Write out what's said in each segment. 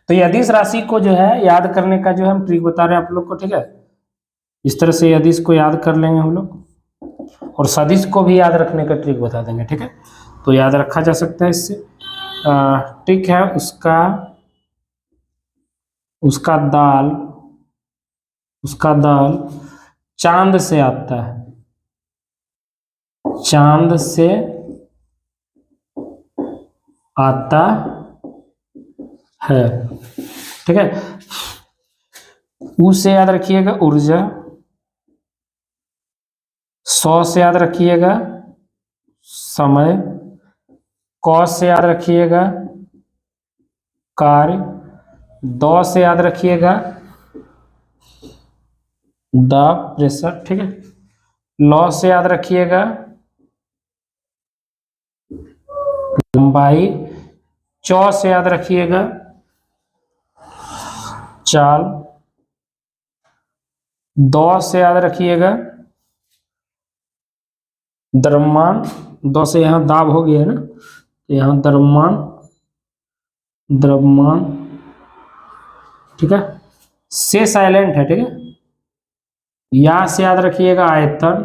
तो ये अदिश राशि को जो है याद करने का जो है हम ट्रिक बता रहे हैं आप लोग को, ठीक है। इस तरह से अदिश को याद कर लेंगे हम लोग, और सदिश को भी याद रखने का ट्रिक बता देंगे, ठीक है। तो याद रखा जा सकता है इससे। ट्रिक है उसका दाल चांद से आता है, चांद से आता है, ठीक है। ऊ से याद रखिएगा ऊर्जा, सौ से याद रखिएगा समय, कौ से याद रखिएगा कार्य, दौ से याद रखिएगा दाब प्रेशर, ठीक है। लौ से याद रखिएगा लंबाई, चौ से याद रखिएगा चाल, दौ से याद रखिएगा द्रव्यमान, दौ से यहाँ दाब हो गया है ना, तो यहाँ द्रव्यमान, ठीक है। से साइलेंट है, ठीक है। या से याद रखिएगा आयतन,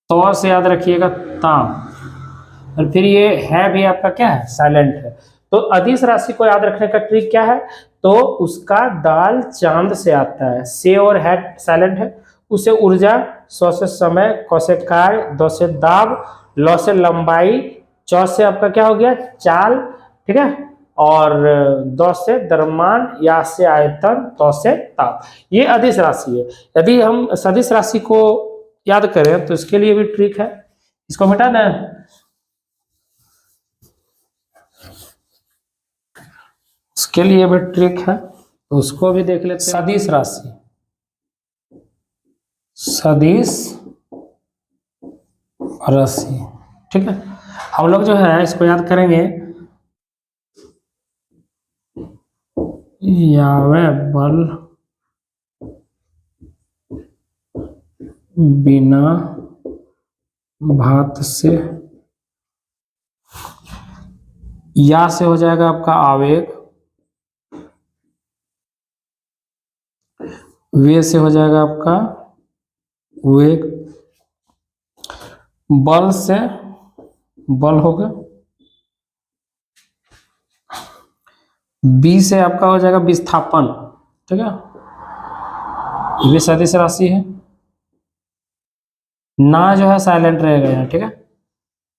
तो से याद रखिएगा ताप, और फिर ये है भी आपका क्या है, साइलेंट है। तो अदिश राशि को याद रखने का ट्रिक क्या है, तो उसका दाल चांद से आता है, से और है साइलेंट है, उसे ऊर्जा, सौ से समय, कौ से कार्य, दौ से दाब, लौ से लंबाई, चौ से आपका क्या हो गया चाल, ठीक है, और दौ से द्रव्यमान, या से आयतन, तौ से ताप। ये अदिश राशि है। यदि हम सदिश राशि को याद करें तो इसके लिए भी ट्रिक है, इसको मिटा दें। इसके लिए भी ट्रिक है, तो उसको भी देख लेते हैं। सदिश राशि, सदिश राशि, ठीक है। हम लोग जो है इसको याद करेंगे, यावे बल बिना भात से, या से हो जाएगा आपका आवेग, वे से हो जाएगा आपका वेग, बल से बल होगा, बी से आपका हो जाएगा विस्थापन, ठीक है, ये सदिश राशि है। ना जो है साइलेंट रहेगा यहाँ, ठीक है।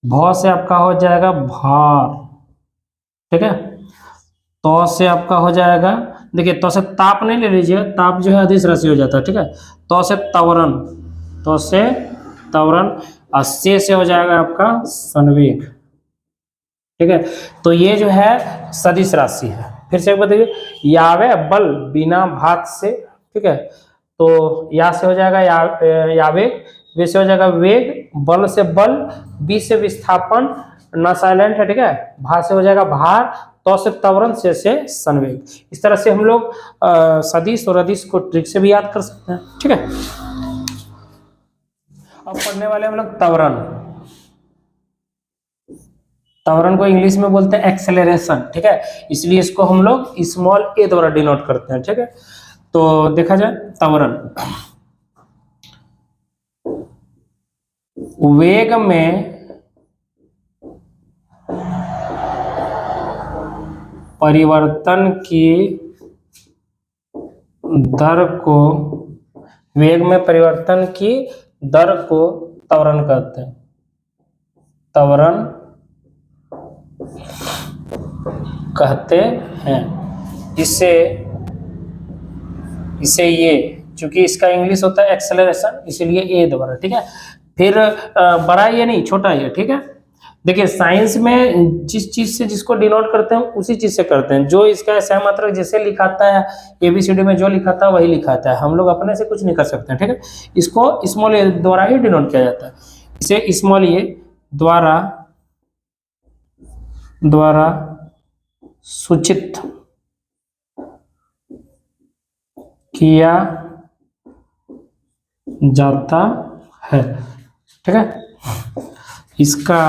भौ से आपका हो जाएगा भार, ठीक है। तो से आपका हो जाएगा, देखिए तो से ताप नहीं ले लीजिए, ताप जो है अदिश राशि हो जाता है, ठीक है। तो से त्वरण, तो से त्वरण, और से हो जाएगा आपका संवेग, ठीक है। तो ये जो है सदिश राशि है। फिर से एक बार देखिए, यावे बल बिना भात से, ठीक है। तो या से हो जाएगा यावेग, वे से हो जाएगा वेग, बल से बल, बी से विस्थापन, ना साइलेंट है, ठीक है। भा से हो जाएगा भार, तो से त्वरण, से संवेग। इस तरह से हम लोग सदिश और अदिश को ट्रिक से भी याद कर सकते हैं, ठीक है। अब पढ़ने वाले हम लोग त्वरण। त्वरण को इंग्लिश में बोलते हैं एक्सेलरेशन, ठीक है। इसलिए इसको हम लोग स्मॉल ए द्वारा डिनोट करते हैं, ठीक है। तो देखा जाए त्वरण, वेग में परिवर्तन की दर को, वेग में परिवर्तन की दर को त्वरण कहते हैं, त्वरण कहते हैं। इसे ये, चूंकि इसका इंग्लिश होता है एक्सेलरेशन, इसीलिए ए द्वारा, ठीक है। फिर बड़ा ये नहीं, छोटा ये, ठीक है। देखिए साइंस में जिस चीज से जिसको डिनोट करते हैं उसी चीज से करते हैं, जो इसका सहमात्रक जैसे लिखाता है एबीसीडी में जो लिखाता है वही लिखाता है, हम लोग अपने से कुछ नहीं कर सकते हैं, ठीक है। इसको स्मॉल ए द्वारा ही डिनोट किया जाता है, इसे स्मॉल ए द्वारा सूचित किया जाता है, ठीक है। इसका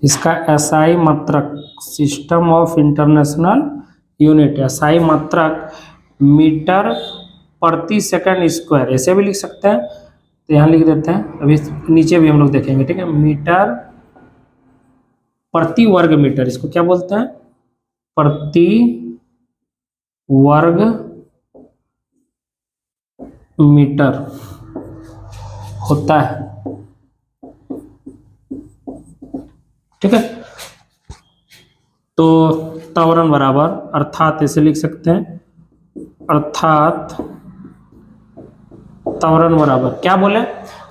इसका एसआई मात्रक, system of international unit, SI मात्रक मीटर प्रति सेकंड स्क्वायर, ऐसे भी लिख सकते हैं। तो यहाँ लिख देते हैं, अभी नीचे भी हम लोग देखेंगे, ठीक है। मीटर प्रति वर्ग मीटर, इसको क्या बोलते हैं? प्रति वर्ग मीटर होता है, ठीक है। तो त्वरण बराबर, अर्थात ऐसे लिख सकते हैं, अर्थात त्वरण बराबर, क्या बोले?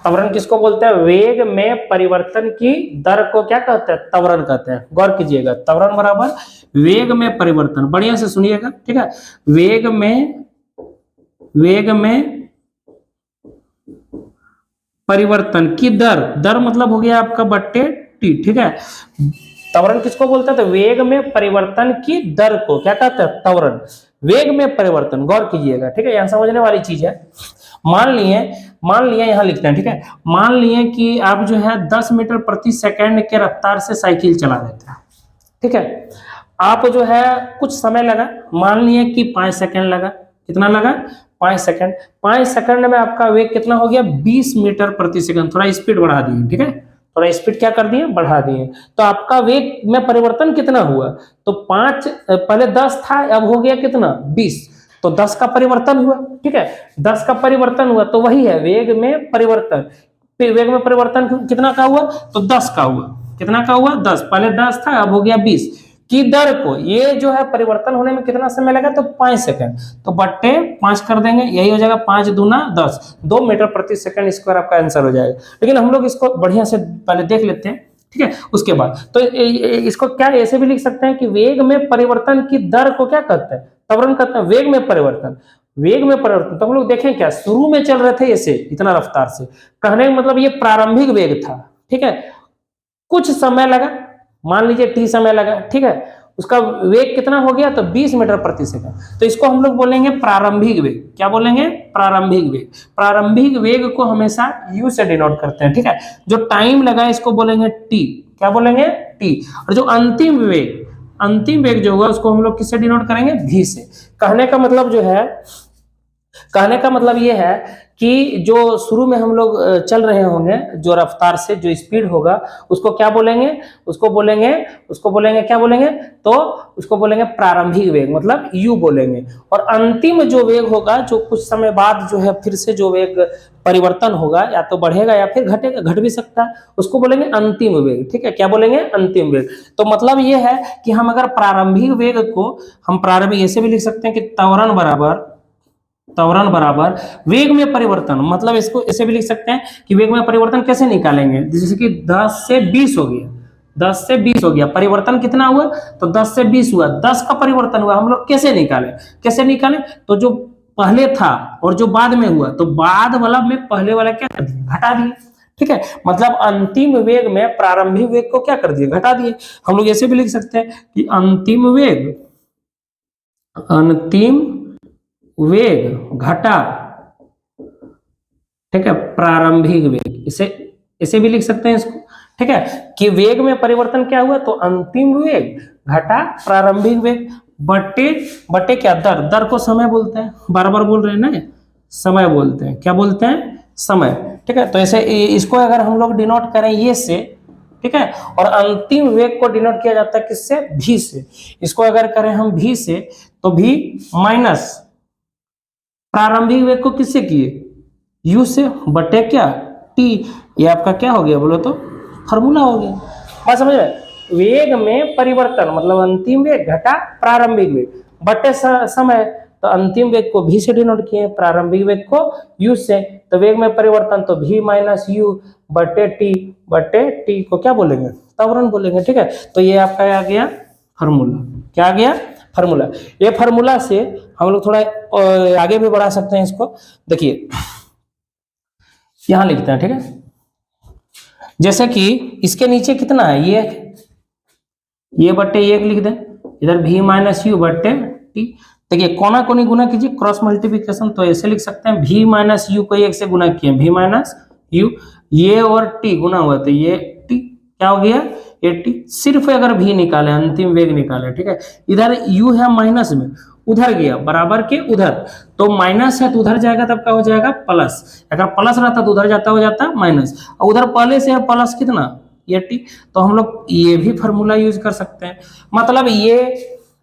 त्वरण किसको बोलते हैं? वेग में परिवर्तन की दर को क्या कहते हैं? त्वरण कहते हैं। गौर कीजिएगा, त्वरण बराबर वेग में परिवर्तन, बढ़िया से सुनिएगा, ठीक है। वेग में परिवर्तन की दर, दर मतलब हो गया आपका बट्टे टी, ठीक है। त्वरण किसको बोलते हैं? तो वेग में परिवर्तन की दर को क्या कहते हैं? त्वरण। वेग में परिवर्तन, गौर कीजिएगा, ठीक है, यहाँ समझने वाली चीज है। मान लिए यहाँ लिखते हैं, ठीक है। मान लिए कि आप जो है 10 मीटर प्रति सेकंड के रफ्तार से साइकिल चला देते हैं, ठीक है। आप जो है कुछ समय लगा, मान लिए कि 5 सेकंड लगा। कितना लगा? 5 सेकंड। 5 सेकंड में आपका वेग कितना हो गया? 20 मीटर प्रति सेकंड। थोड़ा स्पीड बढ़ा दिए, ठीक है, थोड़ा स्पीड क्या कर दिए? बढ़ा दिए। तो आपका वेग में परिवर्तन कितना हुआ? तो 5, पहले 10 था, अब हो गया कितना? 20। तो 10 का परिवर्तन हुआ, ठीक है, 10 का परिवर्तन हुआ, तो वही है वेग में परिवर्तन। वेग में परिवर्तन कितना का हुआ? तो 10 का हुआ। कितना का हुआ? 10। पहले 10 था, अब हो गया 20 की दर को, ये जो है परिवर्तन होने में कितना समय लगा? तो 5 सेकंड। तो बट्टे 5 कर देंगे, यही हो जाएगा 5 दूना 10, 2 मीटर प्रति सेकंड स्क्वायर आपका आंसर हो जाएगा। लेकिन हम लोग इसको बढ़िया से पहले देख लेते हैं, ठीक है, उसके बाद। तो इसको क्या ऐसे भी लिख सकते हैं कि वेग में परिवर्तन की दर को क्या कहते हैं? त्वरण कहते हैं। वेग में परिवर्तन, वेग में परिवर्तन, तो हम लोग देखें क्या, शुरू में चल रहे थे ऐसे इतना रफ्तार से, कहने का मतलब ये प्रारंभिक वेग था, ठीक है। कुछ समय लगा, मान लीजिए टी समय लगा, ठीक है, उसका वेग कितना हो गया? तो 20 मीटर प्रति सेकंड। तो इसको हम लोग बोलेंगे प्रारंभिक वेग। क्या बोलेंगे? प्रारंभिक वेग। प्रारंभिक वेग को हमेशा यू से डिनोट करते हैं, ठीक है। जो टाइम लगा इसको बोलेंगे टी। क्या बोलेंगे? टी। और जो अंतिम वेग जो होगा उसको हम लोग किससे डिनोट करेंगे? भी से। कहने का मतलब ये है कि जो शुरू में हम लोग चल रहे होंगे, जो रफ्तार से जो स्पीड होगा, उसको क्या बोलेंगे? उसको बोलेंगे क्या बोलेंगे? तो उसको बोलेंगे प्रारंभिक वेग, मतलब यू बोलेंगे। और अंतिम जो वेग होगा, जो कुछ समय बाद जो है फिर से जो वेग परिवर्तन होगा, या तो बढ़ेगा या फिर घटेगा, घट भी सकता है, उसको बोलेंगे अंतिम वेग, ठीक है। क्या बोलेंगे? अंतिम वेग। तो मतलब ये है कि हम अगर प्रारंभिक वेग को हम प्रारंभिक ऐसे भी लिख सकते हैं कि त्वरण बराबर वेग में परिवर्तन, मतलब इसको ऐसे भी लिख सकते हैं कि वेग में परिवर्तन कैसे निकालेंगे? जैसे कि 10 से 20 हो गया, 10 से 20 हो गया, परिवर्तन कितना हुआ? तो 10 से 20 हुआ, 10 का परिवर्तन हुआ। हम लोग कैसे निकालें? तो जो पहले था और जो बाद में हुआ, तो बाद वाला में पहले वाला क्या कर दिया? घटा दिए, ठीक है। मतलब अंतिम वेग में प्रारंभिक वेग को क्या कर दिए? घटा दिए। हम लोग ऐसे भी लिख सकते हैं कि अंतिम वेग घटा, ठीक है, प्रारंभिक वेग, इसे भी लिख सकते हैं इसको, ठीक है, कि वेग में परिवर्तन क्या हुआ? तो अंतिम वेग घटा प्रारंभिक वेग, बट्टे क्या? दर को समय बोलते हैं, बार बार बोल रहे हैं ना, समय बोलते हैं। क्या बोलते हैं? समय, ठीक है। तो ऐसे इसको अगर हम लोग डिनोट करें ये से, ठीक है, और अंतिम वेग को डिनोट किया जाता है किससे? भी से। इसको अगर करें हम भी से, तो भी माइनस प्रारंभिक वेग को किससे किए? यू से, बटे क्या? टी। ये आपका क्या हो गया बोलो तो? फार्मूला हो गया। बात समझ रहे? वेग में परिवर्तन मतलब अंतिम वेग घटा प्रारंभिक वेग, बटे समय, तो अंतिम वेग को भी से डिनोट किए, प्रारंभिक वेग को यू से। तो वेग में परिवर्तन तो भी माइनस यू बटे टी को क्या बोलेंगे? त्वरण बोलेंगे, ठीक है। तो ये आपका आ गया फार्मूला। क्या आ गया? फार्मूला। ये फार्मूला से हम लोग थोड़ा आगे भी बढ़ा सकते हैं इसको। देखिए यहां लिखते हैं, ठीक है, जैसे कि इसके नीचे कितना है? ये बट्टे एक लिख दें, इधर भी माइनस यू बट्टे टी। देखिए कोना कोनी गुना कीजिए, क्रॉस मल्टीप्लिकेशन, तो ऐसे लिख सकते हैं भी माइनस यू को एक से गुना किए, भी माइनस यू, ये और टी गुना हुआ, तो ये टी क्या हो गया? 80। सिर्फ अगर भी निकाले, अंतिम वेग निकाले, ठीक है, इधर u है माइनस में, उधर गया बराबर के उधर, तो माइनस है तो उधर जाएगा तब क्या हो जाएगा प्लस, अगर प्लस रहता तो उधर जाता हो जाता माइनस, और उधर पहले से है प्लस कितना 80, तो हम लोग ये भी फॉर्मूला यूज कर सकते हैं। मतलब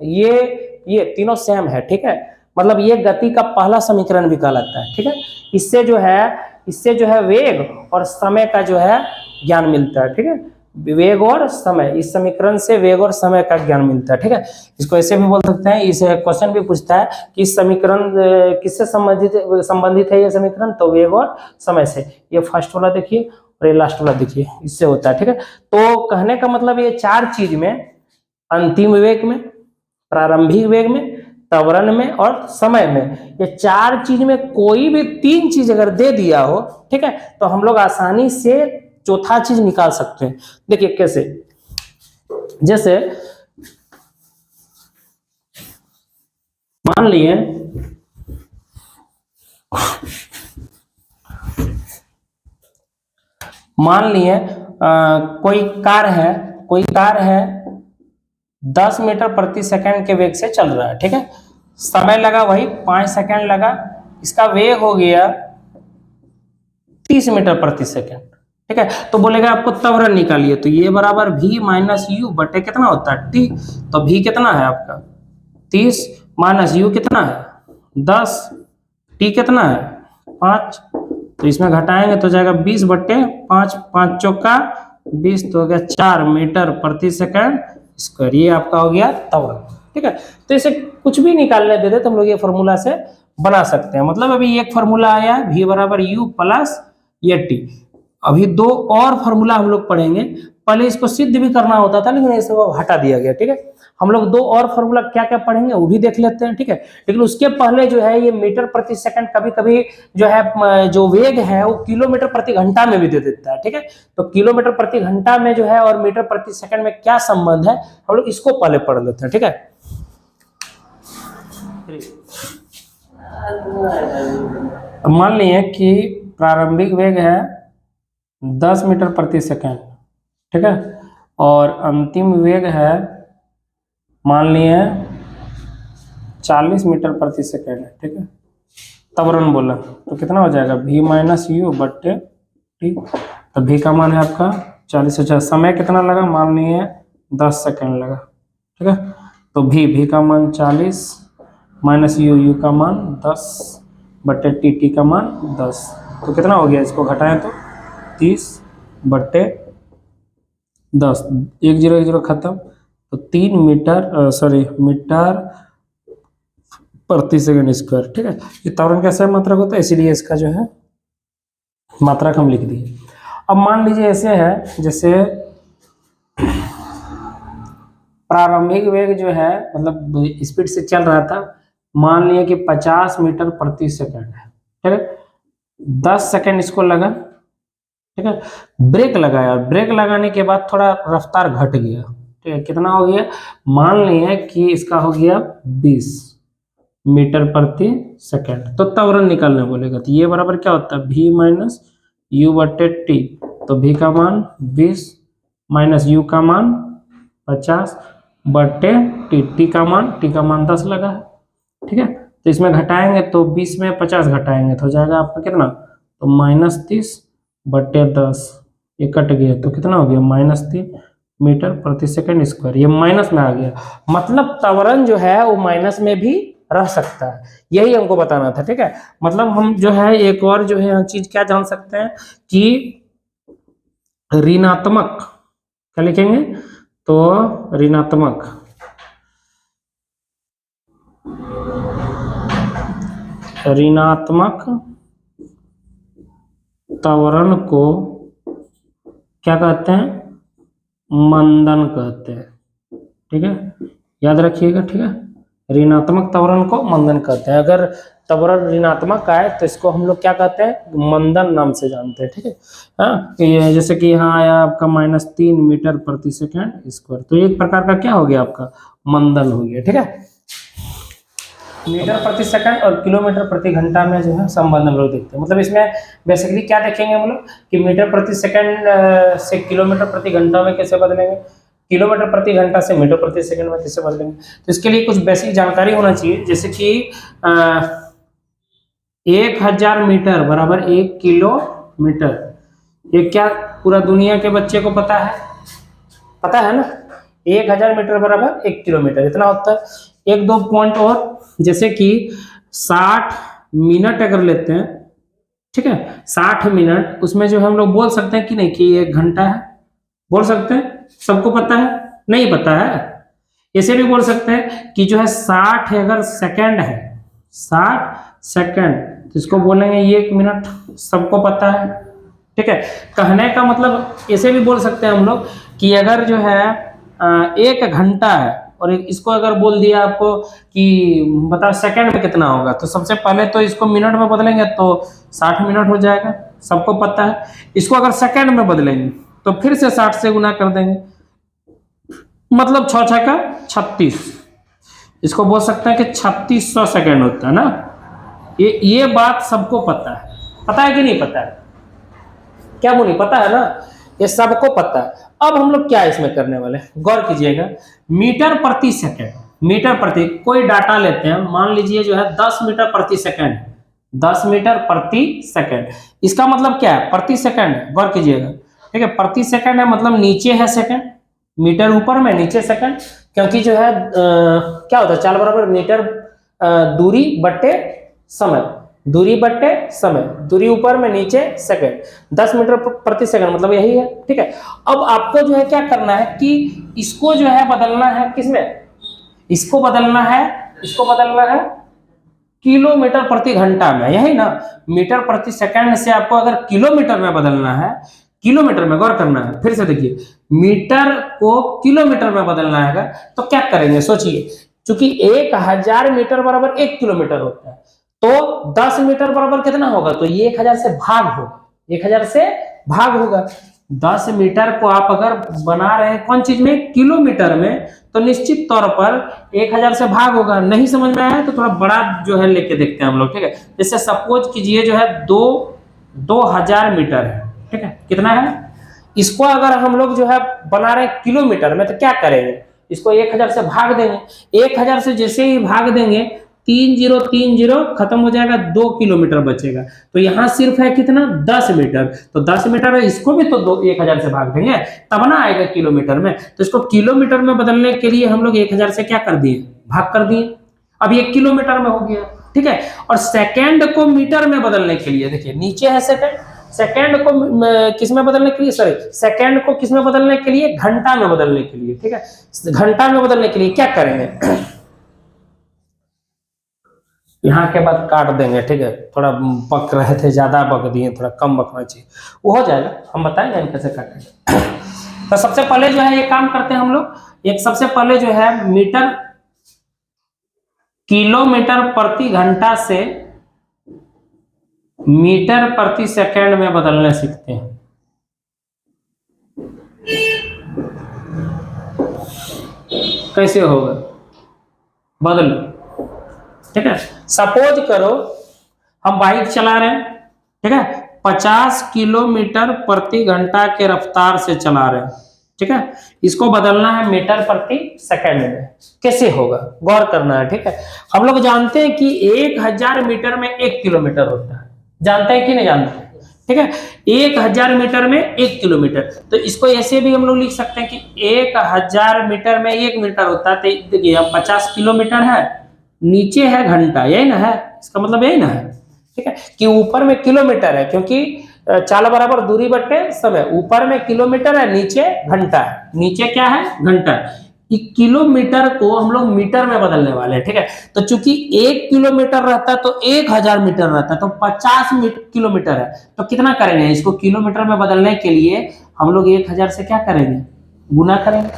ये तीनों सेम है, ठीक है, मतलब ये गति का पहला समीकरण भी कहलाता है, ठीक है। इससे जो है वेग और समय का जो है ज्ञान मिलता है, ठीक है, वेग और समय, इस समीकरण से वेग और समय का ज्ञान मिलता है, ठीक है। इसको ऐसे भी बोल सकते हैं, इस क्वेश्चन भी पूछता है कि इस समीकरण किससे संबंधित है ये समीकरण, तो वेग और समय से। ये फर्स्ट वाला देखिए और ये लास्ट वाला देखिए, इससे होता है, ठीक है। तो कहने का मतलब ये चार चीज में, अंतिम वेग में, प्रारंभिक वेग में, त्वरण में और समय में, ये चार चीज में कोई भी तीन चीज अगर दे दिया हो, ठीक है, तो हम लोग आसानी से चौथा चीज निकाल सकते हैं। देखिए कैसे, जैसे मान लिए कोई कार है 10 मीटर प्रति सेकंड के वेग से चल रहा है, ठीक है, समय लगा वही 5 सेकंड लगा, इसका वेग हो गया 30 मीटर प्रति सेकंड, ठीक है। तो बोलेगा आपको त्वरण निकालिए, तो ये बराबर v माइनस यू बटे कितना होता है t, तो v कितना है आपका 30 माइनस यू कितना है 10, t कितना है 5, तो इसमें घटाएंगे तो जाएगा 20 बटे 5, 5 चौका 20, तो हो गया 4 मीटर प्रति सेकंड स्क्वायर, ये आपका हो गया त्वरण, ठीक है। तो इसे कुछ भी निकालने देते तो हम लोग ये फॉर्मूला से बना सकते हैं। मतलब अभी एक फॉर्मूला आया v बराबर u प्लस ये t, अभी दो और फॉर्मूला हम लोग पढ़ेंगे, पहले इसको सिद्ध भी करना होता था लेकिन इसे वो हटा दिया गया, ठीक है। हम लोग दो और फॉर्मूला क्या क्या पढ़ेंगे वो भी देख लेते हैं, ठीक है। लेकिन उसके पहले जो है ये मीटर प्रति सेकंड कभी कभी जो है जो वेग है वो किलोमीटर प्रति घंटा में भी दे देता है, ठीक है। तो किलोमीटर प्रति घंटा में जो है और मीटर प्रति सेकंड में क्या संबंध है हम लोग इसको पहले पढ़ लेते हैं, ठीक है। मान लिए कि प्रारंभिक वेग है 10 मीटर प्रति सेकंड, ठीक है, और अंतिम वेग है मान लिए 40 मीटर प्रति सेकंड है, ठीक है। त्वरण बोला तो कितना हो जाएगा v माइनस यू बट्टे टी, तो v का मान है आपका 40 से, समय कितना लगा मान लिए 10 सेकंड लगा, ठीक है। तो v का मान 40 माइनस यू का मान 10 बट्टे टी का मान 10, तो कितना हो गया, इसको घटाएं तो 30 बट्टे 10, 1 0 1 0 खत्म, तो 3 मीटर प्रति सेकंड स्क्वायर, ठीक है। ये त्वरण कैसे मात्रक होता है, इसीलिए इसका जो है मात्रक हम लिख दिए। अब मान लीजिए ऐसे है, जैसे प्रारंभिक वेग जो है मतलब स्पीड से चल रहा था, मान लिया कि 50 मीटर प्रति सेकंड है, ठीक है, 10 सेकंड इसको लगा, ठीक है, ब्रेक लगाया, ब्रेक लगाने के बाद थोड़ा रफ्तार घट गया, ठीक है, कितना हो गया, मान लिया कि इसका हो गया 20 मीटर प्रति सेकंड, तो त्वरण निकालने बोलेगा, तो ये बराबर क्या होता है v माइनस यू बटे टी, तो v का मान 20 माइनस यू का मान 50 बटे टी का मान 10 लगा है, ठीक है। तो इसमें घटाएंगे तो 20 में 50 घटाएंगे तो हो जाएगा आपका कितना, तो -30 बटे 10, ये कट गया तो कितना हो गया -3 मीटर प्रति सेकंड स्क्वायर, ये माइनस में आ गया, मतलब त्वरण जो है वो माइनस में भी रह सकता है, यही हमको बताना था, ठीक है। मतलब हम जो है एक और जो है चीज क्या जान सकते हैं कि ऋणात्मक, क्या लिखेंगे, तो ऋणात्मक त्वरण को क्या कहते हैं, मंदन कहते हैं, ठीक है, याद रखिएगा, ठीक है। ऋणात्मक त्वरण को मंदन कहते हैं, अगर त्वरण ऋणात्मक आए तो इसको हम लोग क्या कहते हैं, मंदन नाम से जानते हैं, ठीक है। हाँ, जैसे कि यहाँ आया आपका -3 मीटर प्रति सेकंड स्क्वायर, तो एक प्रकार का क्या हो गया आपका मंदन हो गया, ठीक है। मीटर प्रति सेकंड और किलोमीटर प्रति घंटा में जो है संबंध हम लोग देखते हैं। मतलब इसमें बेसिकली क्या देखेंगे हम लोग कि मीटर प्रति सेकंड से किलोमीटर प्रति घंटा में कैसे बदलेंगे, किलोमीटर प्रति घंटा से मीटर प्रति सेकंड में कैसे बदलेंगे। तो इसके लिए कुछ बेसिक जानकारी होना चाहिए, जैसे कि 1000 मीटर बराबर 1 किलोमीटर, ये क्या पूरा दुनिया के बच्चे को पता है ना। 1000 मीटर बराबर 1 किलोमीटर इतना होता है। एक दो पॉइंट और, जैसे कि 60 मिनट अगर लेते हैं, ठीक है, 60 मिनट, उसमें जो हम लोग बोल सकते हैं कि नहीं कि ये 1 घंटा है, बोल सकते हैं। सबको पता है? नहीं पता है। ऐसे भी बोल सकते हैं कि जो है 60 अगर सेकंड है, 60 सेकंड, तो इसको बोलेंगे 1 मिनट, सबको पता है, ठीक है। कहने का मतलब ऐसे भी बोल सकते हैं हम लोग कि अगर जो है 1 घंटा है और इसको अगर बोल दिया आपको कि बताओ सेकंड में कितना होगा, तो सबसे पहले तो इसको मिनट में बदलेंगे तो 60 मिनट हो जाएगा, सबको पता है। इसको अगर सेकंड में बदलेंगे तो फिर से 60 से गुना कर देंगे, मतलब 6 6 का 36, इसको बोल सकते हैं कि 3600 सेकंड होता है ना। ये बात सबको पता है कि नहीं पता है? क्या बोली, पता है ना, ये सबको पता है। अब हम लोग क्या इसमें करने वाले हैं, गौर कीजिएगा। मीटर प्रति सेकंड, मीटर प्रति, कोई डाटा लेते हैं, मान लीजिए जो है 10 मीटर प्रति सेकंड, 10 मीटर प्रति सेकंड, इसका मतलब क्या है, प्रति सेकंड है, गौर कीजिएगा, ठीक है। प्रति सेकंड है मतलब नीचे है सेकंड, मीटर ऊपर में, नीचे सेकंड, क्योंकि जो है क्या होता है, चाल बराबर मीटर दूरी बट्टे समय, दूरी बट्टे समय, दूरी ऊपर में नीचे सेकंड, 10 मीटर प्रति सेकंड मतलब यही है, ठीक है। अब आपको जो है क्या करना है कि इसको जो है बदलना है किसमें, इसको बदलना है किलोमीटर प्रति घंटा में, यही ना। मीटर प्रति सेकंड से आपको अगर किलोमीटर में बदलना है, किलोमीटर में, गौर करना है, फिर से देखिए, मीटर को किलोमीटर में बदलना है तो क्या करेंगे, सोचिए। चूंकि 1000 मीटर बराबर 1 किलोमीटर होता है, तो 10 मीटर बराबर कितना होगा, तो ये 1000 से भाग होगा, 1000 से भाग होगा। 10 मीटर को आप अगर बना रहे हैं कौन चीज में, किलोमीटर में, तो निश्चित तौर पर 1000 से भाग होगा। नहीं समझ में आया तो थोड़ा बड़ा जो है लेके देखते हैं हम लोग, ठीक है। जैसे सपोज कीजिए जो है 2000 मीटर है, ठीक है, कितना है, इसको अगर हम लोग जो है बना रहे हैं किलोमीटर में, तो क्या करेंगे, इसको 1000 से भाग देंगे। 1000 से जैसे ही भाग देंगे 3030 खत्म हो जाएगा, 2 किलोमीटर बचेगा। तो यहाँ सिर्फ है कितना, 10 मीटर, तो 10 मीटर है, इसको भी तो 1000 से भाग देंगे तब ना आएगा किलोमीटर में। तो इसको किलोमीटर में बदलने के लिए हम लोग 1000 से क्या कर दिए, भाग कर दिए, अब ये किलोमीटर में हो गया, ठीक है। और सेकेंड को मीटर में बदलने के लिए, देखिए नीचे है सेकेंड, सेकेंड को किस में बदलने के लिए, सॉरी, सेकेंड को किस में बदलने के लिए, घंटा में बदलने के लिए, ठीक है। घंटा में बदलने के लिए क्या करेंगे, यहाँ के बाद काट देंगे, ठीक है, थोड़ा बक रहे थे, ज्यादा बक दिए, थोड़ा कम बकना चाहिए, वो हो जाएगा, हम बताएंगे हम कैसे काटेंगे। तो सबसे पहले जो है ये काम करते हैं हम लोग, एक सबसे पहले जो है मीटर, किलोमीटर प्रति घंटा से मीटर प्रति सेकंड में बदलने सीखते हैं। कैसे होगा, बदलो, ठीक है। सपोज करो हम बाइक चला रहे हैं, ठीक है, 50 किलोमीटर प्रति घंटा के रफ्तार से चला रहे हैं, ठीक है। इसको बदलना है मीटर प्रति सेकंड में, कैसे होगा, गौर करना है, ठीक है। हम लोग जानते हैं कि 1000 मीटर में 1 किलोमीटर होता है, जानते हैं कि नहीं जानते, ठीक है। 1000 मीटर में 1 किलोमीटर, तो इसको ऐसे भी हम लोग लिख सकते हैं कि 1000 मीटर में 1 मीटर होता है। तो देखिए 50 किलोमीटर है, नीचे है घंटा, यही ना है, इसका मतलब यही ना है, ठीक है, कि ऊपर में किलोमीटर है, क्योंकि चाल बराबर दूरी बट्टे समय, ऊपर में किलोमीटर है, नीचे घंटा है, नीचे क्या है, घंटा। किलोमीटर को हम लोग मीटर में बदलने वाले हैं, ठीक है। तो चूंकि 1 किलोमीटर रहता है तो 1000 मीटर रहता है, तो 50 किलोमीटर है, तो कितना करेंगे, इसको किलोमीटर में बदलने के लिए हम लोग 1000 से क्या करेंगे, गुना करेंगे,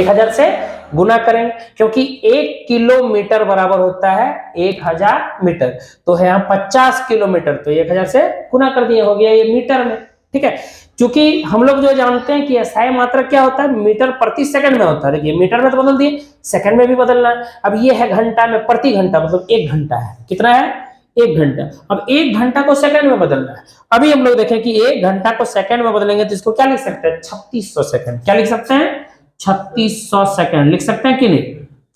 1000 से गुना करेंगे, क्योंकि 1 किलोमीटर बराबर होता है 1000 मीटर, तो है यहाँ 50 किलोमीटर, तो 1000 से गुना कर दिए, हो गया ये मीटर में, ठीक है। क्योंकि हम लोग जो जानते हैं कि SI मात्रक क्या होता है, मीटर प्रति सेकंड में होता है। देखिए मीटर में तो बदल दिए, सेकंड में भी बदलना है। अब ये है घंटा में, प्रति घंटा मतलब 1 घंटा है, कितना है 1 घंटा। अब 1 घंटा को सेकंड में बदलना है। अभी हम लोग देखें कि 1 घंटा को सेकंड में बदलेंगे तो इसको क्या लिख सकते हैं, 3600 सेकंड। क्या लिख सकते हैं, 3600 सेकंड लिख सकते हैं कि नहीं,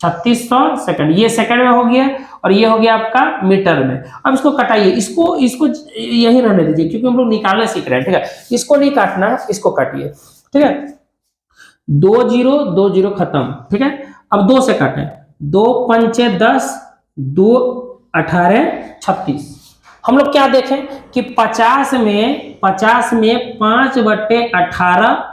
3600 सेकंड। ये सेकंड में हो गया और ये हो गया आपका मीटर में। अब इसको कटाइए, इसको यही रहने दीजिए क्योंकि हम लोग निकालना सीख रहे हैं, ठीक है। इसको नहीं काटना है, इसको काटिए, ठीक है। 2 0 खत्म, ठीक है। अब 2 से काटें, 2 पंचे 10, 2 18 36। हम लोग क्या देखें कि 50 में 5/18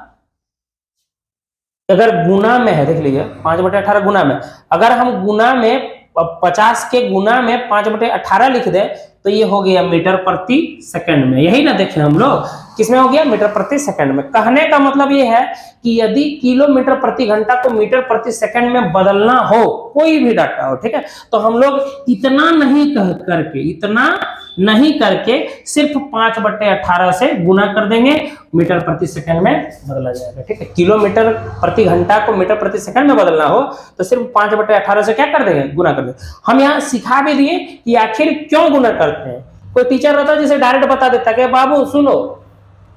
अगर गुना में है, देख लीजिए 5/18 गुना में, अगर हम गुना में 50 के गुना में 5/18 लिख दें तो ये हो गया मीटर प्रति सेकंड में। यही ना देखें हम लोग, किसमें हो गया, मीटर प्रति सेकंड में। कहने का मतलब ये है कि यदि किलोमीटर प्रति घंटा को मीटर प्रति सेकंड में बदलना हो, कोई भी डाटा हो, ठीक है, तो हम लोग इतना नहीं करके सिर्फ 5/18 से गुना कर देंगे, मीटर प्रति सेकंड में बदला जाएगा, ठीक है। किलोमीटर प्रति घंटा को मीटर प्रति सेकंड में बदलना हो तो सिर्फ 5/18 से क्या कर देंगे, गुना कर देंगे। हम यहाँ सिखा भी दिए कि आखिर क्यों गुना करते हैं। कोई टीचर रहता है जिसे डायरेक्ट बता देता है कि बाबू सुनो,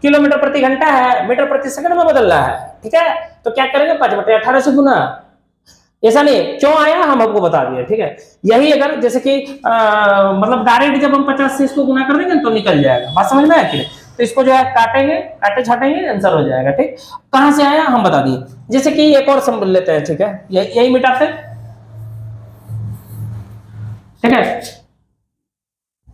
किलोमीटर प्रति घंटा है, मीटर प्रति सेकंड में बदल रहा है, ठीक है, तो क्या करेंगे 5/18 से गुना। ऐसा नहीं, क्यों आया हम आपको बता दिए, ठीक है। यही अगर जैसे कि मतलब डायरेक्ट जब हम 50 से इसको गुना कर देंगे तो निकल जाएगा, बात समझ में आया कि नहीं। तो इसको जो है काटेंगे, काटे छाटेंगे, आंसर हो जाएगा, ठीक। कहां से आया हम बता दिए। जैसे कि एक और सिंबल लेते हैं, ठीक है, यही मिटाते, ठीक है।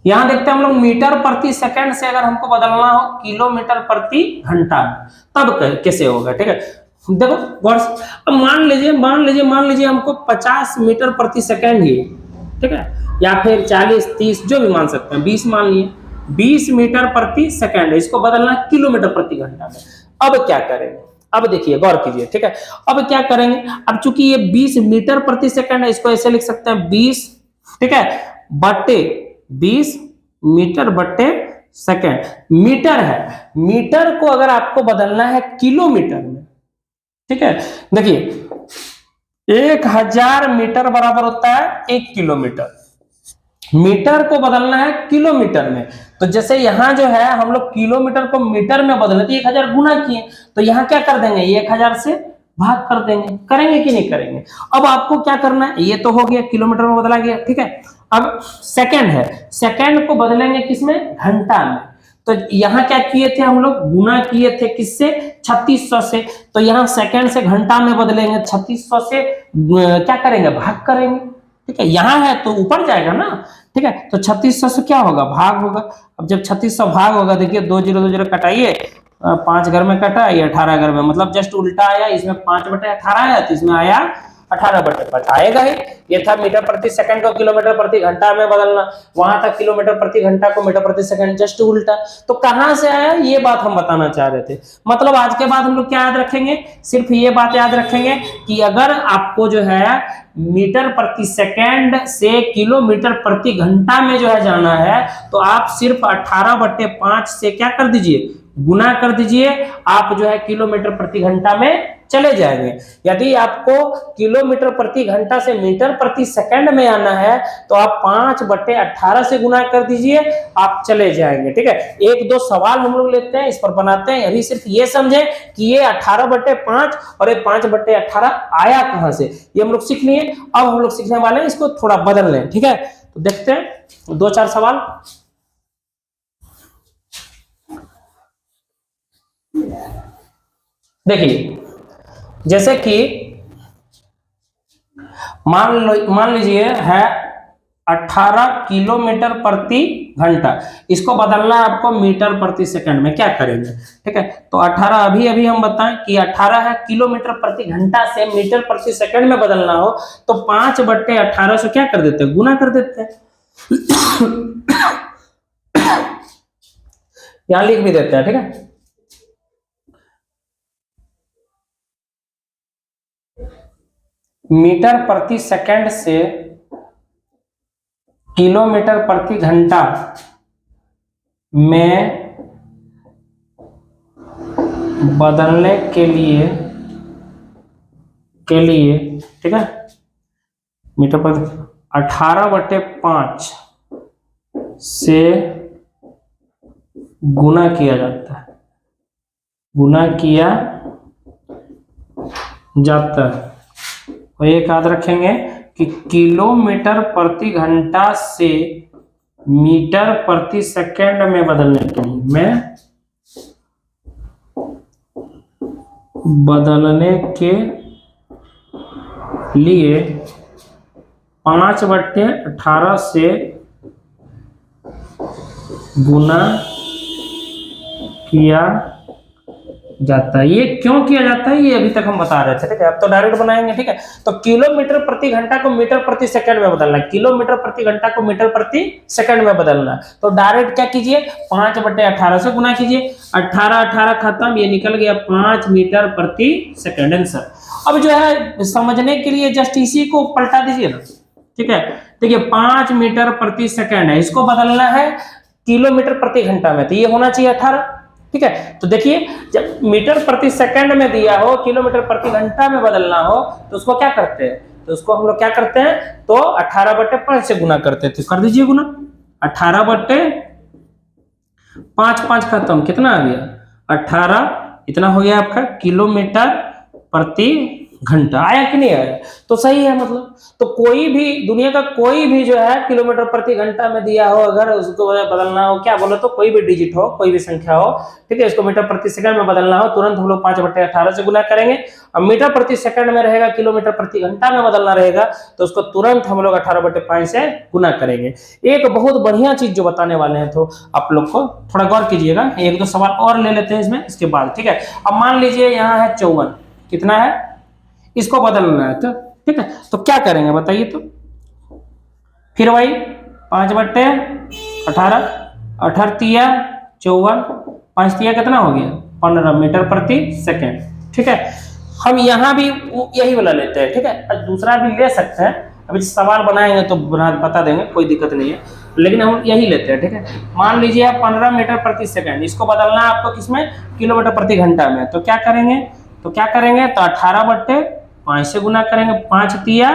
यहां देखते हैं हम लोग मीटर प्रति सेकंड से अगर हमको बदलना हो किलोमीटर प्रति घंटा तब कैसे होगा, ठीक है। देखो गौर से, अब मान लीजिए हमको 50 मीटर प्रति सेकंड ही, ठीक है, या फिर 40 30 जो भी मान सकते हैं, 20 मान लिए, 20 मीटर प्रति सेकंड, इसको बदलना किलोमीटर प्रति घंटा में। अब क्या करेंगे, अब देखिए गौर कीजिए, ठीक है। अब क्या करेंगे, अब चूंकि ये 20 मीटर प्रति सेकंड है, इसको ऐसे लिख सकते हैं 20, ठीक है, बटे 20 मीटर बटे सेकंड। मीटर है, मीटर को अगर आपको बदलना है किलोमीटर में, ठीक है, देखिए 1000 मीटर बराबर होता है 1 किलोमीटर। मीटर को बदलना है किलोमीटर में, तो जैसे यहां जो है हम लोग किलोमीटर को मीटर में बदले तो 1000 गुना किए, तो यहां क्या कर देंगे, 1000 से भाग कर देंगे। करेंगे कि नहीं करेंगे। अब आपको क्या करना है, ये तो हो गया किलोमीटर में बदला गया, ठीक है। अब सेकंड है, सेकंड को बदलेंगे किसमें, घंटा में। तो यहां क्या किए थे हम लोग, गुना किए थे किससे, 3600 से। तो यहां सेकंड से घंटा में बदलेंगे, 3600 से क्या करेंगे, भाग करेंगे, ठीक है। यहां है तो ऊपर जाएगा ना, ठीक है, तो 3600 से क्या होगा, भाग होगा। अब जब 3600 भाग होगा, देखिए 2 0 2 0 कटाइए, 5 घर में कटा, ये 18 घर में, मतलब जस्ट उल्टा आया, इसमें 5/18 आया तो इसमें आया 18/5 आएगा ही। ये था मीटर प्रति सेकंड को किलोमीटर प्रति घंटा में बदलना, वहां था किलोमीटर प्रति घंटा को मीटर प्रति सेकंड, जस्ट उल्टा। तो कहां से आया, ये बात हम बताना चाह रहे थे। मतलब आज के बाद हम लोग क्या याद रखेंगे, सिर्फ ये बात याद रखेंगे कि अगर आपको जो है मीटर प्रति सेकंड से किलोमीटर प्रति घंटा में जो है जाना है, तो आप सिर्फ 18/5 से क्या कर दीजिए, गुना कर दीजिए, आप जो है किलोमीटर प्रति घंटा में चले जाएंगे। यदि आपको किलोमीटर प्रति घंटा से मीटर प्रति सेकंड में आना है तो आप 5/18 से गुना कर दीजिए, आप चले जाएंगे, ठीक है। 1-2 सवाल हम लोग लेते हैं, इस पर बनाते हैं। अभी सिर्फ ये समझे कि ये 18/5 और ये 5/18 आया कहां से, ये हम लोग सीख लिए। अब हम लोग सीखने वाले हैं इसको थोड़ा बदल लें, ठीक है। तो देखते हैं 2-4 सवाल। देखिए जैसे कि मान लीजिए है 18 किलोमीटर प्रति घंटा, इसको बदलना है आपको मीटर प्रति सेकंड में, क्या करेंगे, ठीक है। तो 18 अभी हम बताएं कि 18 है, किलोमीटर प्रति घंटा से मीटर प्रति सेकंड में बदलना हो तो 5/18 से क्या कर देते हैं, गुना कर देते हैं। यहां लिख भी देते हैं, ठीक है। मीटर प्रति सेकंड से किलोमीटर प्रति घंटा में बदलने के लिए ठीक है, मीटर पर 18/5 से गुना किया जाता है, गुना किया जाता है। और ये याद रखेंगे कि किलोमीटर प्रति घंटा से मीटर प्रति सेकंड में बदलने के लिए 5/18 से गुना किया जाता है। ये क्यों किया जाता है ये अभी तक हम बता रहे थे, ठीक है। अब तो डायरेक्ट बनाएंगे, ठीक है। तो किलोमीटर प्रति घंटा को मीटर प्रति सेकंड में बदलना है, किलोमीटर प्रति घंटा को मीटर प्रति सेकंड में बदलना है। तो डायरेक्ट क्या कीजिए, 5/18 से गुना कीजिए, 18 खत्म, ये निकल गया 5 मीटर प्रति सेकंड आंसर। अब जो है समझने के लिए जस्ट इसी को पलटा दीजिए ना, ठीक है। देखिए 5 मीटर प्रति सेकंड है, इसको बदलना है किलोमीटर प्रति घंटा में, तो ये होना चाहिए 18, ठीक है। तो देखिए जब मीटर प्रति सेकंड में दिया हो, किलोमीटर प्रति घंटा में बदलना हो, तो उसको क्या करते हैं, तो उसको हम लोग क्या करते हैं, तो 18/5 से गुना करते हैं। तो कर दीजिए गुना, 18/5, 5 खत्म, कितना आ गया 18, इतना हो गया आपका किलोमीटर प्रति घंटा। आया कि नहीं आया, तो सही है। मतलब तो कोई भी दुनिया का कोई भी जो है किलोमीटर प्रति घंटा में दिया हो, अगर उसको बदलना हो, क्या बोलो, तो कोई भी डिजिट हो, कोई भी संख्या हो, ठीक है, इसको मीटर प्रति सेकंड में बदलना हो, तुरंत हम लोग 5/18 से गुना करेंगे। अब मीटर प्रति सेकंड में रहेगा, किलोमीटर प्रति घंटा में बदलना रहेगा, तो उसको तुरंत हम लोग 18/5 से गुना करेंगे। एक बहुत बढ़िया चीज जो बताने वाले हैं, तो आप लोग को थोड़ा गौर कीजिएगा, एक दो सवाल और ले लेते हैं इसमें, इसके बाद, ठीक है। अब मान लीजिए यहाँ है 54, कितना है, इसको बदलना है, तो ठीक है, तो क्या करेंगे बताइए। तो फिर वही 5/18, 18 तिया 54, 5 तिया कितना हो गया 15 मीटर प्रति सेकंड, ठीक है। हम यहाँ भी यही वाला लेते हैं, ठीक है, दूसरा भी ले सकते हैं, अभी सवाल बनाएंगे तो बता देंगे, कोई दिक्कत नहीं है, लेकिन हम यही लेते हैं, ठीक है। मान लीजिए आप 15 मीटर प्रति सेकंड, इसको बदलना है आपको किसमें, किलोमीटर प्रति घंटा में। तो क्या करेंगे, तो 18/5 से गुना करेंगे, 5 तिया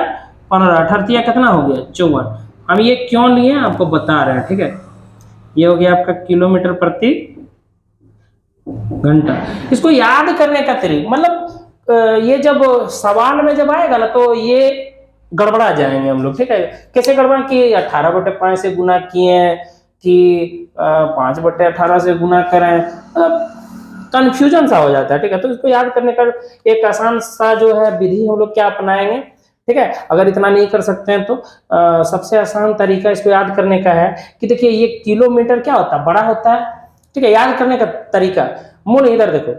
15, 18 तिया कितना हो गया 54। हम ये क्यों लिए आपको बता रहे हैं, ठीक है। ये हो गया आपका किलोमीटर प्रति घंटा। इसको याद करने का तरीका, मतलब ये जब सवाल में जब आएगा ना, तो ये गड़बड़ा जाएंगे हम लोग, ठीक है। कैसे गड़बड़ा, कि 18/5 से गुना किए कि 5/18 से गुना करें, कंफ्यूजन सा हो जाता है, ठीक है। तो इसको याद करने का एक आसान सा जो है विधि हम लोग क्या अपनाएंगे, ठीक है। अगर इतना नहीं कर सकते हैं तो सबसे आसान तरीका इसको याद करने का है कि देखिए ये किलोमीटर क्या होता है, बड़ा होता है, ठीक है। याद करने का तरीका, मूल इधर देखो,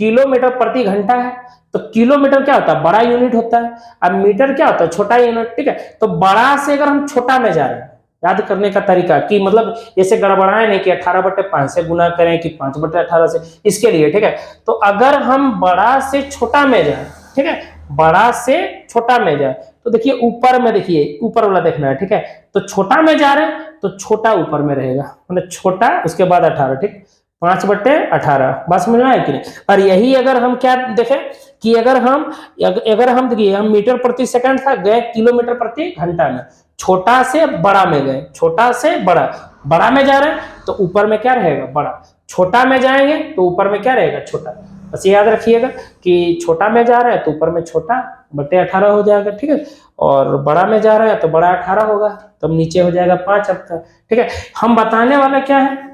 किलोमीटर प्रति घंटा है, तो किलोमीटर क्या होता है, बड़ा यूनिट होता है, और मीटर क्या होता है, छोटा यूनिट, ठीक है। तो बड़ा से अगर हम छोटा में जा रहे हैं, याद करने का तरीका कि मतलब ऐसे गड़बड़ाए नहीं कि 18/5 से गुना करें कि 5/18 से, इसके लिए, ठीक है। तो अगर हम बड़ा से छोटा में जाए, ठीक है, बड़ा से छोटा में जाए, तो देखिए ऊपर में, देखिए ऊपर वाला देखना है, ठीक है। तो छोटा में जा रहे हैं तो छोटा ऊपर में रहेगा, मतलब छोटा उसके बाद 18, ठीक, 5/18, बस मिलना है कि नहीं। और यही अगर हम क्या देखें कि अगर हम देखिए हम मीटर प्रति सेकंड था, गए किलोमीटर प्रति घंटा में, छोटा से बड़ा में गए, छोटा से बड़ा में जा रहे हैं तो ऊपर में क्या रहेगा, बड़ा, छोटा में जाएंगे तो ऊपर में क्या रहेगा, छोटा। बस याद रखिएगा कि छोटा में जा रहा है तो ऊपर में छोटा बटे 18 हो जाएगा, ठीक है, और बड़ा में जा रहा है तो बड़ा 18 होगा, तब नीचे हो जाएगा 5 आपका, ठीक है। हम बताने वाला क्या है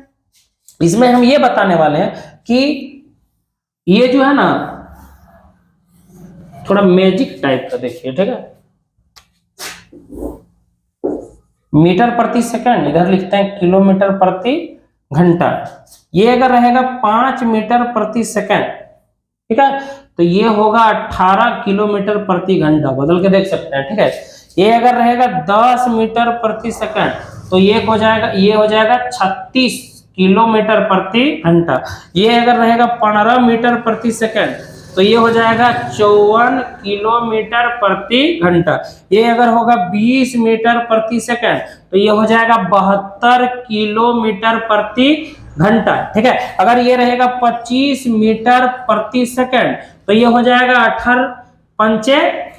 इसमें, हम ये बताने वाले हैं कि ये जो है ना थोड़ा मैजिक टाइप का, देखिए, ठीक है। मीटर प्रति सेकंड, इधर लिखते हैं किलोमीटर प्रति घंटा, ये अगर रहेगा 5 मीटर प्रति सेकंड, ठीक है, तो ये होगा 18 किलोमीटर प्रति घंटा, बदल के देख सकते हैं, ठीक है। ये अगर रहेगा 10 मीटर प्रति सेकंड, तो ये हो जाएगा 36 किलोमीटर प्रति घंटा। ये अगर रहेगा 15 मीटर प्रति सेकंड, तो ये हो जाएगा 54 किलोमीटर प्रति घंटा। ये अगर होगा 20 मीटर प्रति सेकंड, तो ये हो जाएगा 72 किलोमीटर प्रति घंटा, ठीक है। अगर ये रहेगा 25 मीटर प्रति सेकंड तो ये हो जाएगा 18 पंचे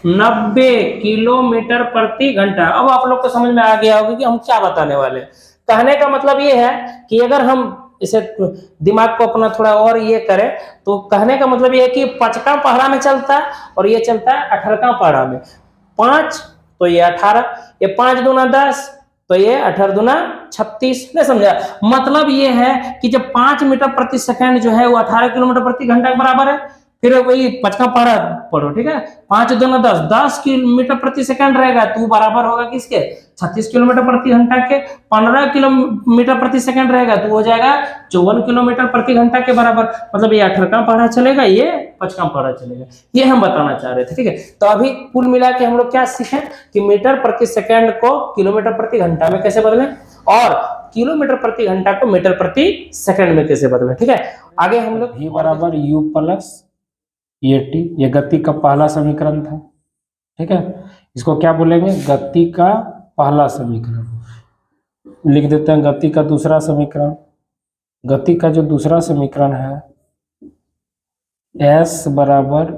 90 किलोमीटर प्रति घंटा। अब आप लोग को समझ में आ गया होगा कि हम क्या बताने वाले हैं। कहने का मतलब ये है कि अगर हम इसे दिमाग को अपना थोड़ा और ये करें तो कहने का मतलब ये है कि 5वां पहाड़ा में चलता है और ये चलता है 18वां पहाड़ा में। 5 तो ये 18, ये 5 दूना 10 तो ये 18 दूना 36। नहीं समझा? मतलब ये है कि जब 5 मीटर प्रति सेकंड जो है वो 18 किलोमीटर प्रति घंटा के बराबर है। फिर वही 5वां पहाड़ा पढ़ो, ठीक है। 5 दूना 10, 10 किलोमीटर प्रति सेकंड रहेगा तो बराबर होगा किसके? 36 किलोमीटर प्रति घंटा के। 15 किलोमीटर प्रति सेकंड रहेगा तो हो जाएगा 54 किलोमीटर प्रति घंटा के बराबर। मतलब ये 18वां पहाड़ा चलेगा, ये 5वां पहाड़ा चलेगा। ये हम बताना चाह रहे थे, ठीक है। तो अभी कुल मिला के हम लोग क्या सीखे कि मीटर प्रति सेकंड को किलोमीटर प्रति घंटा में कैसे बदलें और किलोमीटर प्रति घंटा को मीटर प्रति सेकंड में कैसे बदलें, ठीक है। आगे हम लोग v बराबर u प्लस ये टी, ये गति का पहला समीकरण था, ठीक है। इसको क्या बोलेंगे? गति का पहला समीकरण। लिख देते हैं गति का दूसरा समीकरण। गति का जो दूसरा समीकरण है s बराबर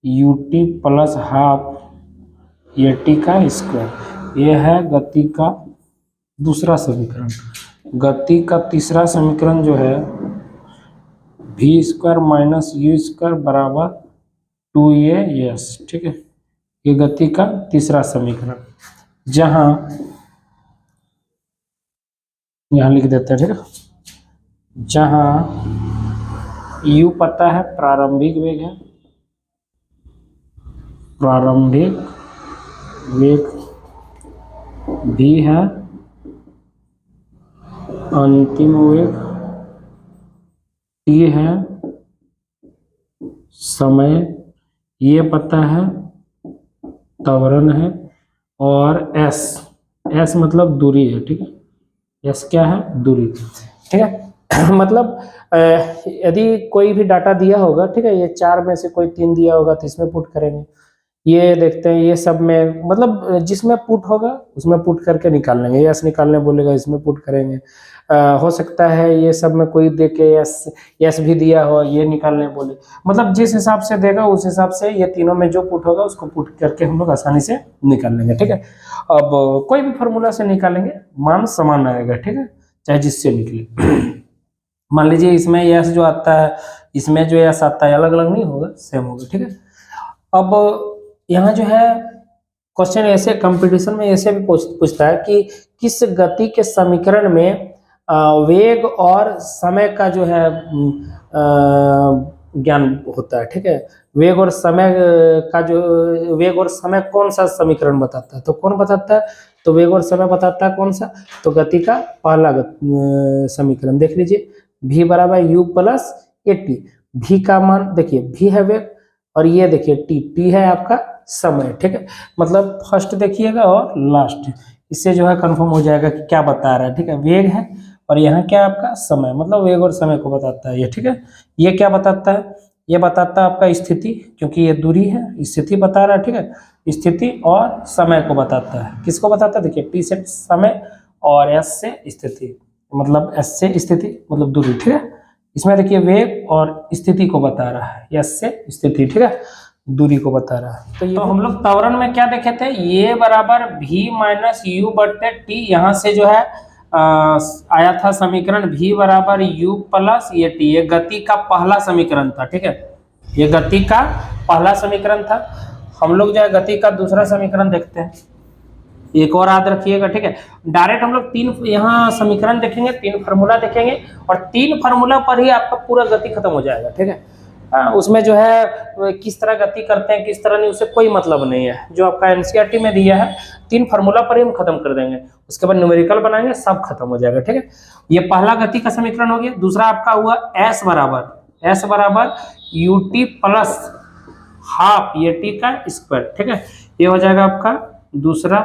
यू टी प्लस हाफ ये टी का स्क्वायर। ये है गति का दूसरा समीकरण। गति का तीसरा समीकरण जो है v square minus you square बराबर 2a/s, ठीक है। ये गति का तीसरा समीकरण, जहां यहां लिख देते हैं, ठीक है। जहां u पता है प्रारंभिक वेग है, प्रारंभिक वेग, v है अंतिम वेग, t है समय, ये पता है त्वरण है, और s मतलब दूरी है, ठीक है। s क्या है? दूरी, ठीक है। मतलब यदि कोई भी डाटा दिया होगा, ठीक है, ये 4 में से कोई 3 दिया होगा तो इसमें पुट करेंगे। ये देखते हैं, ये सब में मतलब जिसमें पुट होगा उसमें पुट करके निकाल लेंगे। यस निकालने बोलेगा इसमें पुट करेंगे। हो सकता है ये सब में कोई दे के यस भी दिया हो, ये निकालने बोले, मतलब जिस हिसाब से देगा उस हिसाब से ये तीनों में जो पुट होगा उसको पुट करके हम लोग आसानी से निकाल लेंगे, ठीक है। अब कोई भी फार्मूला से निकालेंगे मान समान आएगा, ठीक है, चाहे जिससे निकले। मान लीजिए इसमें यस जो आता है, इसमें जो यस आता है अलग अलग नहीं होगा, सेम होगा, ठीक है। अब यहाँ जो है क्वेश्चन ऐसे कंपटीशन में ऐसे भी पूछता है कि किस गति के समीकरण में वेग और समय का जो है ज्ञान होता है, ठीक है। वेग और समय का जो वेग और समय कौन सा समीकरण बताता है? तो कौन बताता है? तो वेग और समय बताता है कौन सा? तो गति का पहला समीकरण देख लीजिए, v बराबर u plus A T. v का मान देखिए, v है वेग और ये देखिए t है आपका समय, ठीक है। मतलब फर्स्ट देखिएगा और लास्ट, इससे जो है कंफर्म हो जाएगा कि क्या बता रहा है, ठीक है। वेग है और यहाँ क्या आपका समय, मतलब वेग और समय को बताता है ये, ठीक है। ये क्या बताता है? ये बताता है आपका स्थिति, क्योंकि ये दूरी है, स्थिति बता रहा है, ठीक है। स्थिति और समय को बताता है। किसको बताता है? देखिए t से समय और s से स्थिति, मतलब s से स्थिति मतलब दूरी, ठीक है। इसमें देखिए वेग और स्थिति को बता रहा है, s से स्थिति, ठीक है, दूरी को बता रहा है। तो ये हम लोग त्वरण में क्या देखे थे? ये बराबर v माइनस यू बटे टी। यहाँ से जो है आया था समीकरण v बराबर u प्लस ये टी। ये गति का पहला समीकरण था, ठीक है। ये गति का पहला समीकरण था। हम लोग जो है गति का दूसरा समीकरण देखते हैं। एक और याद रखिएगा, ठीक है। डायरेक्ट हम लोग 3 यहाँ समीकरण देखेंगे, 3 फार्मूला देखेंगे और 3 फार्मूला पर ही आपका पूरा गति खत्म हो जाएगा, ठीक है। उसमें जो है किस तरह गति करते हैं किस तरह नहीं, उससे कोई मतलब नहीं है। जो आपका एनसीईआरटी में दिया है 3 फार्मूला पर ही हम खत्म कर देंगे, उसके बाद न्यूमेरिकल बनाएंगे, सब खत्म हो जाएगा, ठीक है। ये पहला गति का समीकरण हो गया। दूसरा आपका हुआ s बराबर यू टी प्लस हाफ ये टी का स्क्वायर, ठीक है। ये हो जाएगा आपका दूसरा।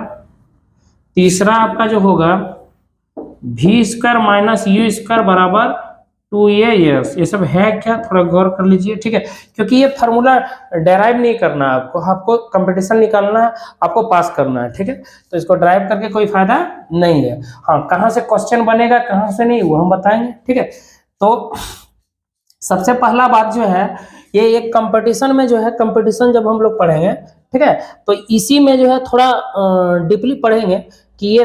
तीसरा आपका जो होगा v square minus you square बराबर 2a यस, ये सब है क्या, थोड़ा गौर कर लीजिए, ठीक है। क्योंकि ये फार्मूला डेराइव नहीं करना है आपको, आपको कंपटीशन निकालना है, आपको पास करना है, ठीक है। तो इसको ड्राइव करके कोई फायदा नहीं है। हाँ, कहाँ से क्वेश्चन बनेगा कहाँ से नहीं वो हम बताएंगे, ठीक है। तो सबसे पहला बात जो है, ये एक कंपटीशन में जो है, कंपटीशन जब हम लोग पढ़ेंगे, ठीक है, तो इसी में जो है थोड़ा डीपली पढ़ेंगे कि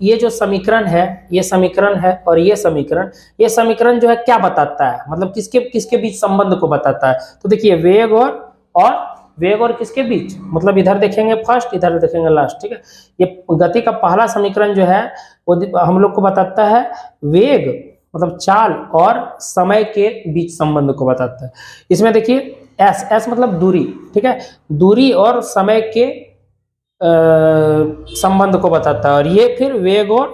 ये जो समीकरण है, ये समीकरण है और ये समीकरण जो है क्या बताता है, मतलब किसके किसके बीच संबंध को बताता है। तो देखिए वेग और किसके बीच, मतलब इधर देखेंगे फर्स्ट, इधर देखेंगे लास्ट, ठीक है। ये गति का पहला समीकरण जो है वो हम लोग को बताता है वेग मतलब चाल और समय के बीच संबंध को बताता है। इसमें देखिए एस मतलब दूरी, ठीक है, दूरी और समय के संबंध को बताता है, और ये फिर वेग और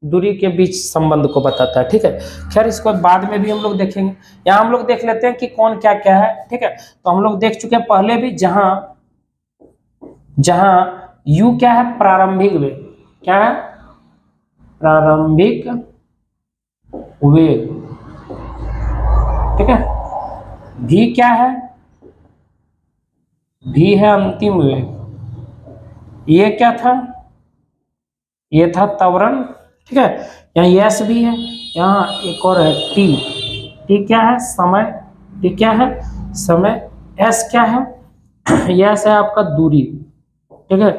दूरी के बीच संबंध को बताता है, ठीक है। खैर इसको बाद में भी हम लोग देखेंगे, यहाँ हम लोग देख लेते हैं कि कौन क्या क्या है, ठीक है। तो हम लोग देख चुके हैं पहले भी, जहां u क्या है, प्रारंभिक वेग, क्या है, प्रारंभिक वेग, ठीक है। v क्या है, v है अंतिम वेग, ये क्या था, ये था त्वरण, ठीक है। यहाँ s भी है, यहाँ एक और है t क्या है, समय, t क्या है, समय, s क्या है, s है आपका दूरी, ठीक है।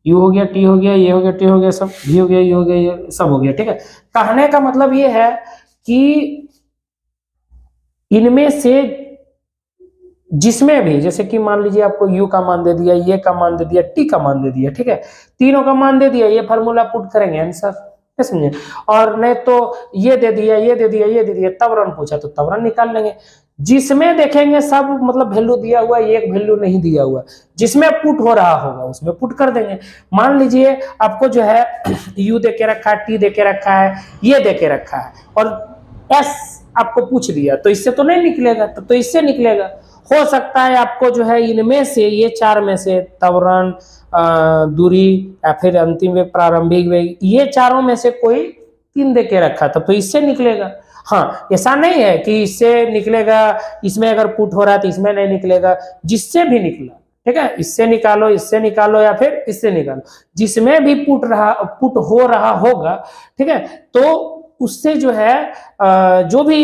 u हो गया, t हो गया, ये हो गया, t हो गया, सब v हो गया, ये हो गया, ये सब हो गया, ठीक है। कहने का मतलब ये है कि इनमें से जिसमें भी, जैसे कि मान लीजिए आपको u का मान दे दिया, ये का मान दे दिया, t का मान दे दिया, ठीक है, तीनों का मान दे दिया, ये फार्मूला पुट करेंगे आंसर, समझे। और नहीं तो ये दे दिया, ये दे दिया, ये दे दिया, त्वरण पूछा तो त्वरण निकाल लेंगे। जिसमें देखेंगे सब मतलब वैल्यू दिया हुआ है, एक वैल्यू नहीं दिया हुआ, जिसमें पुट हो रहा होगा उसमें पुट कर देंगे। मान लीजिए आपको जो है u दे के रखा है, t दे के रखा है, ये दे के रखा है, और s आपको पूछ दिया, तो इससे तो नहीं निकलेगा, तो इससे निकलेगा। हो सकता है आपको जो है इनमें से, ये चार में से, त्वरण, दूरी या फिर अंतिम वेग, प्रारंभिक वेग, ये चारों में से कोई तीन दे के रखा था, तो इससे निकलेगा। हाँ, ऐसा नहीं है कि इससे निकलेगा, इसमें अगर पुट हो रहा है तो इसमें नहीं निकलेगा, जिससे भी निकला, ठीक है, इससे निकालो, इससे निकालो या फिर इससे निकालो, जिसमें भी पुट हो रहा होगा, ठीक है, तो उससे जो है जो भी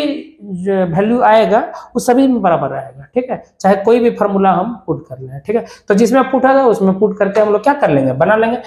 वैल्यू आएगा वो सभी में बराबर आएगा, ठीक है, चाहे कोई भी फार्मूला हम पुट कर लें, ठीक है। तो जिसमें पुट आएगा उसमें पुट करके हम लोग क्या कर लेंगे, बना लेंगे।